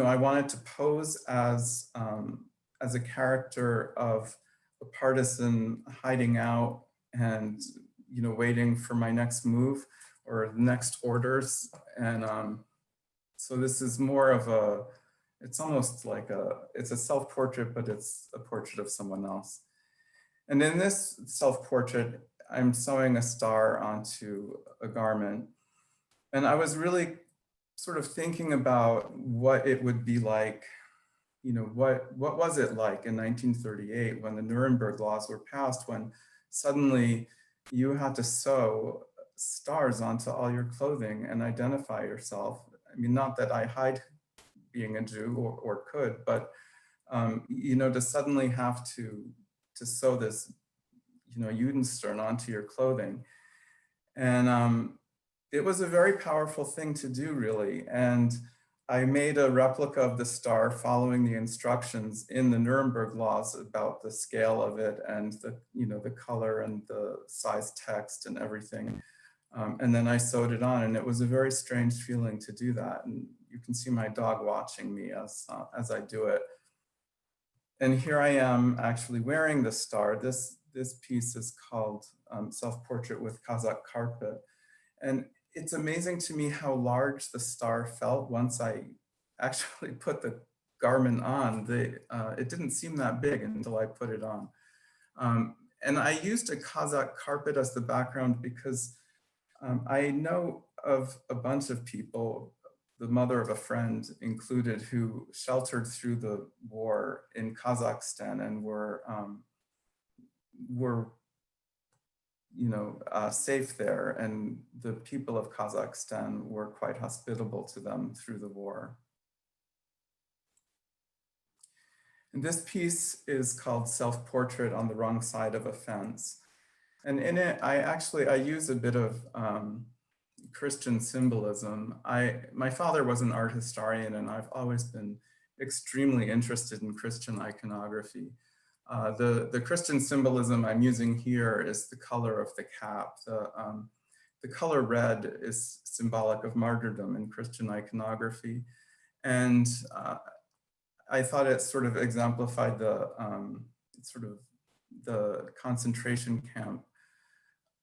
I wanted to pose as a character of a partisan hiding out and waiting for my next move or the next orders. And so this is more of it's almost like it's a self-portrait, but it's a portrait of someone else. And in this self-portrait, I'm sewing a star onto a garment. And I was really sort of thinking about what it would be like, what was it like in 1938 when the Nuremberg laws were passed, when suddenly you had to sew stars onto all your clothing and identify yourself. I mean, not that I hide being a Jew or could, but to suddenly have to sew this, Judenstern onto your clothing. And it was a very powerful thing to do, really. And I made a replica of the star following the instructions in the Nuremberg laws about the scale of it and the color and the size text and everything. And then I sewed it on, and it was a very strange feeling to do that. And you can see my dog watching me as I do it. And here I am actually wearing the star. This piece is called Self-Portrait with Kazakh Carpet. And it's amazing to me how large the star felt once I actually put the garment on. It didn't seem that big until I put it on. And I used a Kazakh carpet as the background because I know of a bunch of people, the mother of a friend included, who sheltered through the war in Kazakhstan and were safe there, and the people of Kazakhstan were quite hospitable to them through the war. And this piece is called Self-Portrait on the Wrong Side of a Fence. And in it, I use a bit of Christian symbolism. My father was an art historian, and I've always been extremely interested in Christian iconography. The Christian symbolism I'm using here is the color of the cap. The color red is symbolic of martyrdom in Christian iconography. And I thought it sort of exemplified the concentration camp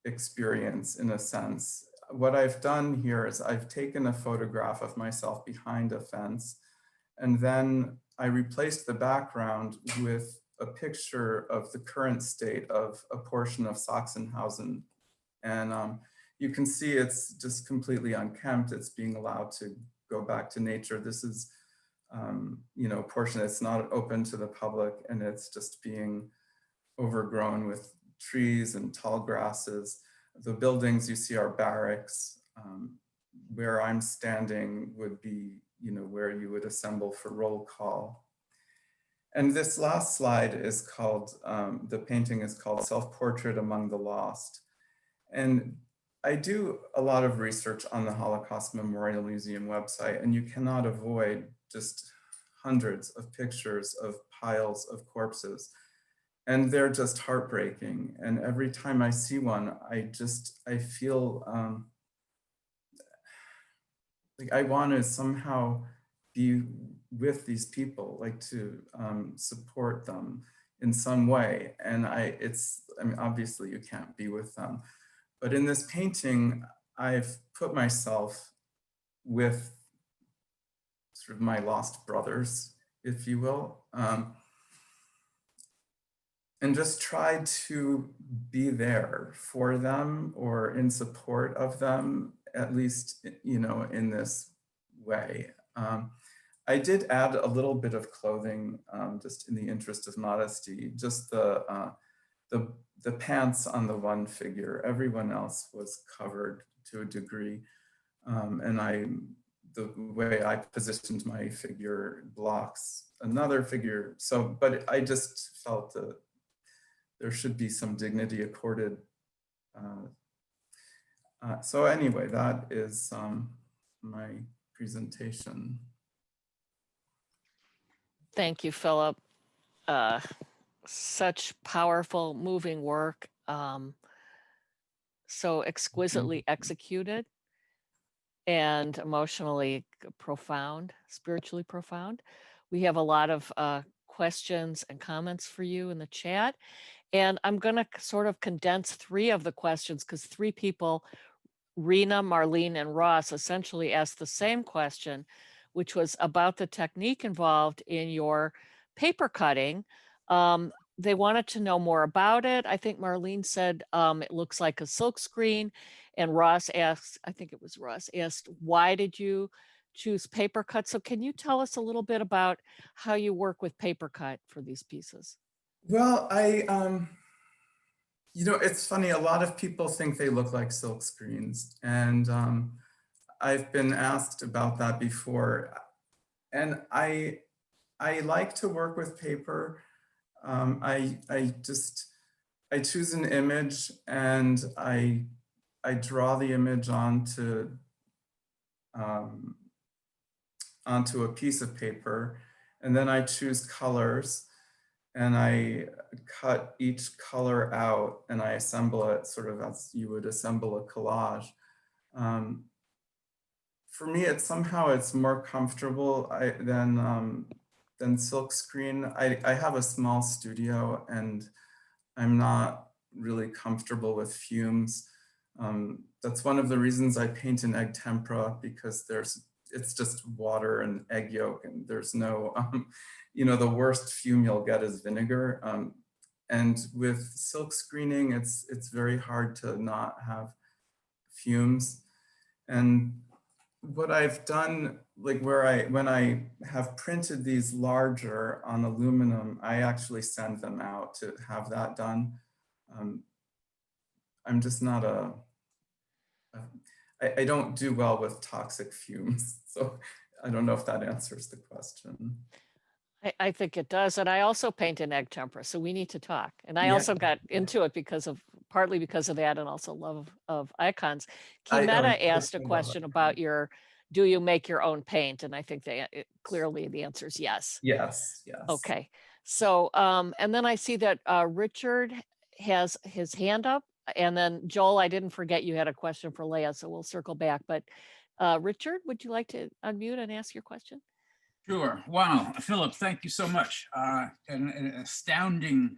experience in a sense. What I've done here is I've taken a photograph of myself behind a fence, and then I replaced the background with a picture of the current state of a portion of Sachsenhausen. And you can see it's just completely unkempt. It's being allowed to go back to nature. This is a portion that's not open to the public, and it's just being overgrown with trees and tall grasses. The buildings you see are barracks. where I'm standing would be, where you would assemble for roll call. And this last slide is called, the painting is called Self-Portrait Among the Lost. And I do a lot of research on the Holocaust Memorial Museum website, and you cannot avoid just hundreds of pictures of piles of corpses. And they're just heartbreaking. And every time I see one, I feel like I want to somehow be with these people, like to support them in some way. And I mean, obviously you can't be with them, but in this painting, I've put myself with sort of my lost brothers, if you will, and just try to be there for them or in support of them, at least, in this way. I did add a little bit of clothing, just in the interest of modesty, just the pants on the one figure. Everyone else was covered to a degree. And the way I positioned my figure blocks another figure. So, but I just felt that there should be some dignity accorded. So anyway, that is my presentation. Thank you, Philip. Such powerful, moving work, so exquisitely executed and emotionally profound, spiritually profound. We have a lot of questions and comments for you in the chat. And I'm going to sort of condense 3 of the questions because 3 people, Rena, Marlene, and Ross, essentially asked the same question, which was about the technique involved in your paper cutting. They wanted to know more about it. I think Marlene said it looks like a silk screen, and Ross asked, I think it was Ross, asked, why did you choose paper cut? So can you tell us a little bit about how you work with paper cut for these pieces? Well, it's funny, a lot of people think they look like silk screens, and I've been asked about that before. And I like to work with paper. I choose an image and I draw the image onto a piece of paper, and then I choose colors and I cut each color out and I assemble it sort of as you would assemble a collage. For me, it's more comfortable than silk screen. I have a small studio and I'm not really comfortable with fumes. That's one of the reasons I paint in egg tempera, because it's just water and egg yolk, and there's no, the worst fume you'll get is vinegar. And with silk screening, it's very hard to not have fumes. And what I've done, like when I have printed these larger on aluminum, I actually send them out to have that done. I'm just not I don't do well with toxic fumes. So I don't know if that answers the question. I think it does. And I also paint in egg tempera, so we need to talk. And I also got into it partly because of that, and also love of icons. Kimetta asked a question about do you make your own paint? And I think clearly the answer is yes. Yes. Okay. So, and then I see that Richard has his hand up, and then Joel, I didn't forget you had a question for Leah, so we'll circle back. But Richard, would you like to unmute and ask your question? Sure. Wow, Philip, thank you so much. An astounding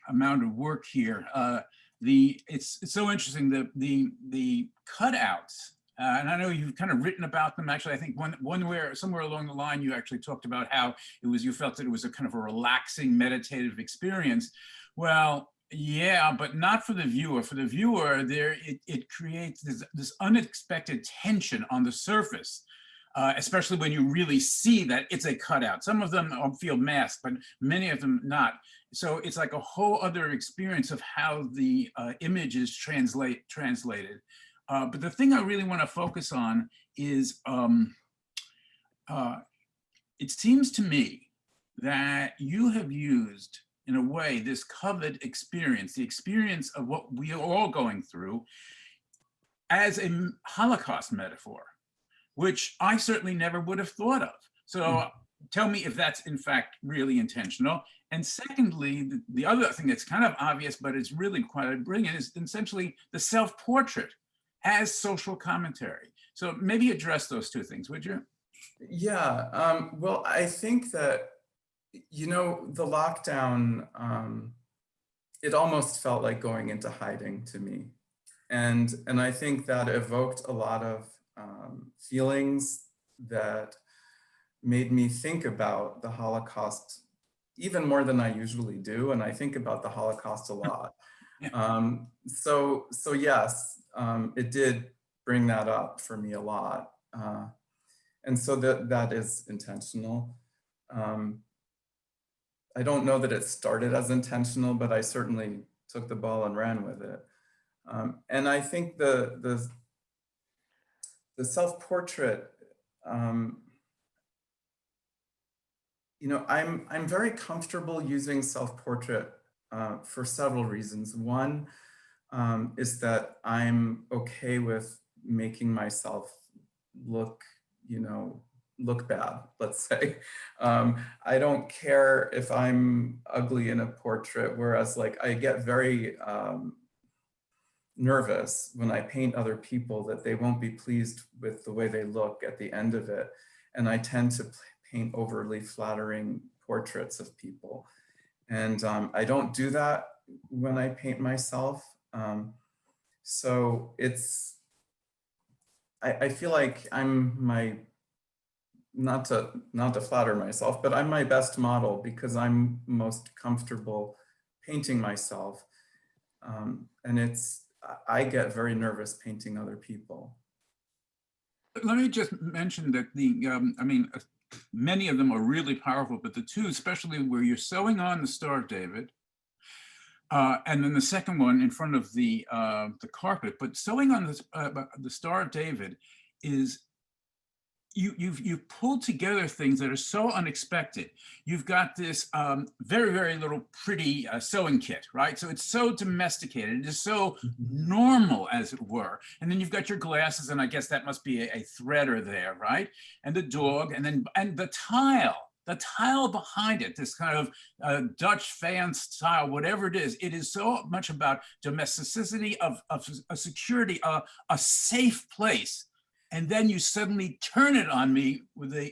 amount of work here. It's so interesting, the cutouts. And I know you've kind of written about them. Actually, I think somewhere along the line, you actually talked about how you felt that it was a kind of a relaxing, meditative experience. Well, yeah, but not for the viewer. For the viewer, it creates this unexpected tension on the surface, especially when you really see that it's a cutout. Some of them feel masked, but many of them not. So it's like a whole other experience of how the image is translated. But the thing I really want to focus on is it seems to me that you have used, in a way, this covered experience, the experience of what we are all going through, as a Holocaust metaphor, which I certainly never would have thought of. So tell me if that's in fact really intentional. And secondly, the other thing that's kind of obvious, but it's really quite brilliant, is essentially the self-portrait as social commentary. So maybe address those two things, would you? Yeah, well, I think that, you know, the lockdown, it almost felt like going into hiding to me. And I think that evoked a lot of feelings that made me think about the Holocaust even more than I usually do. And I think about the Holocaust a lot. So yes, it did bring that up for me a lot. And so that is intentional. I don't know that it started as intentional, but I certainly took the ball and ran with it. And I think the self-portrait, you know, I'm very comfortable using self-portrait for several reasons. One is that I'm okay with making myself look, you know, look bad, let's say. I don't care if I'm ugly in a portrait, whereas like I get very nervous when I paint other people that they won't be pleased with the way they look at the end of it. And I tend to paint overly flattering portraits of people. And I don't do that when I paint myself. So it's, I feel like I'm my, not to flatter myself, but I'm my best model because I'm most comfortable painting myself. And I get very nervous painting other people. Let me just mention that I mean, many of them are really powerful, but the two, especially where you're sewing on the Star of David, and then the second one in front of the carpet, but sewing on the Star of David is, you've pulled together things that are so unexpected. You've got this very, very little pretty sewing kit, right? So it's so domesticated. It is so normal, as it were. And then you've got your glasses, and I guess that must be a threader there, right? And the dog, and the tile behind it, this kind of Dutch fan style, whatever it is so much about domesticity, of a security, a safe place. And then you suddenly turn it on me with the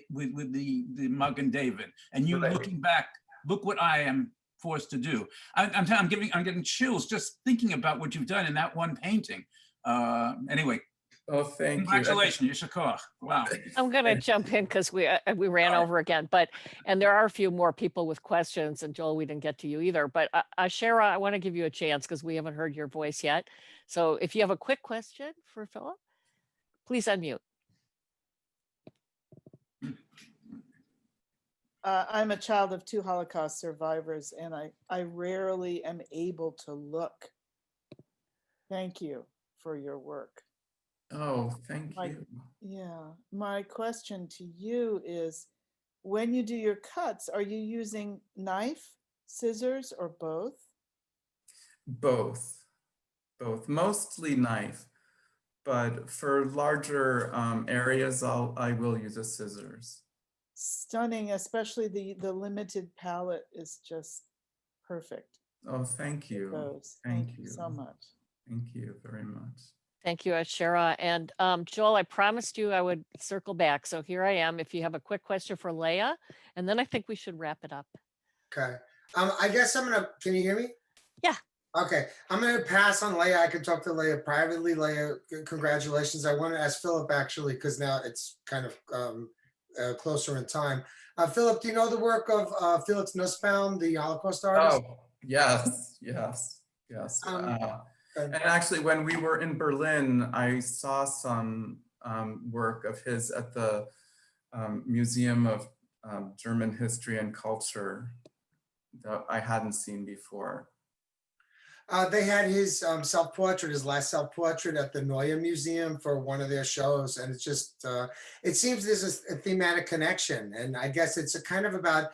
Magen David, and you looking back, look what I am forced to do. I'm getting chills just thinking about what you've done in that one painting. Anyway. Oh, thank you. Congratulations, Yisher Koach. Wow. I'm going to jump in because we ran over again, and there are a few more people with questions, and Joel, we didn't get to you either. But Shara, I want to give you a chance because we haven't heard your voice yet. So if you have a quick question for Philip, please unmute. I'm a child of 2 Holocaust survivors, and I rarely am able to look. Thank you for your work. Oh, thank you. Yeah, my question to you is, when you do your cuts, are you using knife, scissors, or both? Both, mostly knife, but for larger areas, I will use a scissors. Stunning, especially the limited palette is just perfect. Oh, thank you. Thank you so much. Thank you very much. Thank you, Shara. And Joel, I promised you I would circle back. So here I am. If you have a quick question for Leah, and then I think we should wrap it up. Okay. I guess can you hear me? Yeah. Okay. I'm going to pass on Leah. I can talk to Leah privately. Leah, congratulations. I want to ask Philip actually, because now it's kind of closer in time. Philip, do you know the work of Felix Nussbaum, the Holocaust artist? Oh, yes. And actually, when we were in Berlin, I saw some work of his at the Museum of German History and Culture that I hadn't seen before. They had his self-portrait, his last self-portrait at the Neue Museum for one of their shows. And it's just, it seems there's a thematic connection. And I guess it's a kind of about,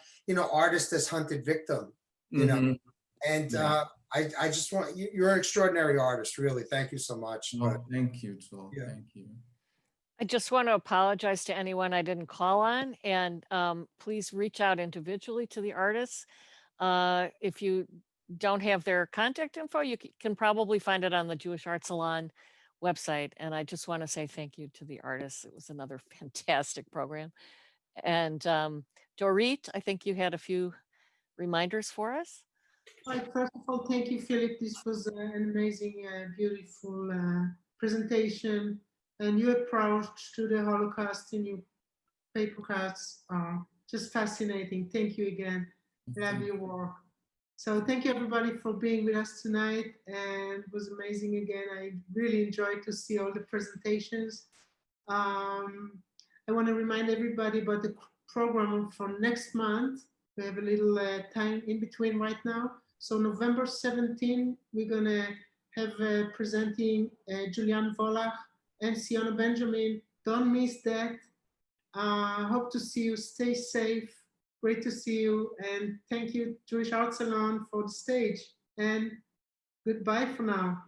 artist as hunted victim, Mhm. And Yeah. I just want, you're an extraordinary artist, really. Thank you so much. Oh, thank you, Joel. Yeah. Thank you. I just want to apologize to anyone I didn't call on, and please reach out individually to the artists. If you don't have their contact info, you can probably find it on the Jewish Art Salon website. And I just want to say thank you to the artists. It was another fantastic program. And Dorit, I think you had a few reminders for us. Right, first of all, thank you, Philip. This was an amazing, beautiful presentation. And your approach to the Holocaust in your paper cards are just fascinating. Thank you again. Love your work. So thank you, everybody, for being with us tonight. And it was amazing again. I really enjoyed to see all the presentations. I want to remind everybody about the program for next month. We have a little time in between right now. So November 17, we're going to have presenting Julian Volach and Siona Benjamin. Don't miss that. Hope to see you. Stay safe. Great to see you. And thank you, Jewish Art Salon, for the stage. And goodbye for now.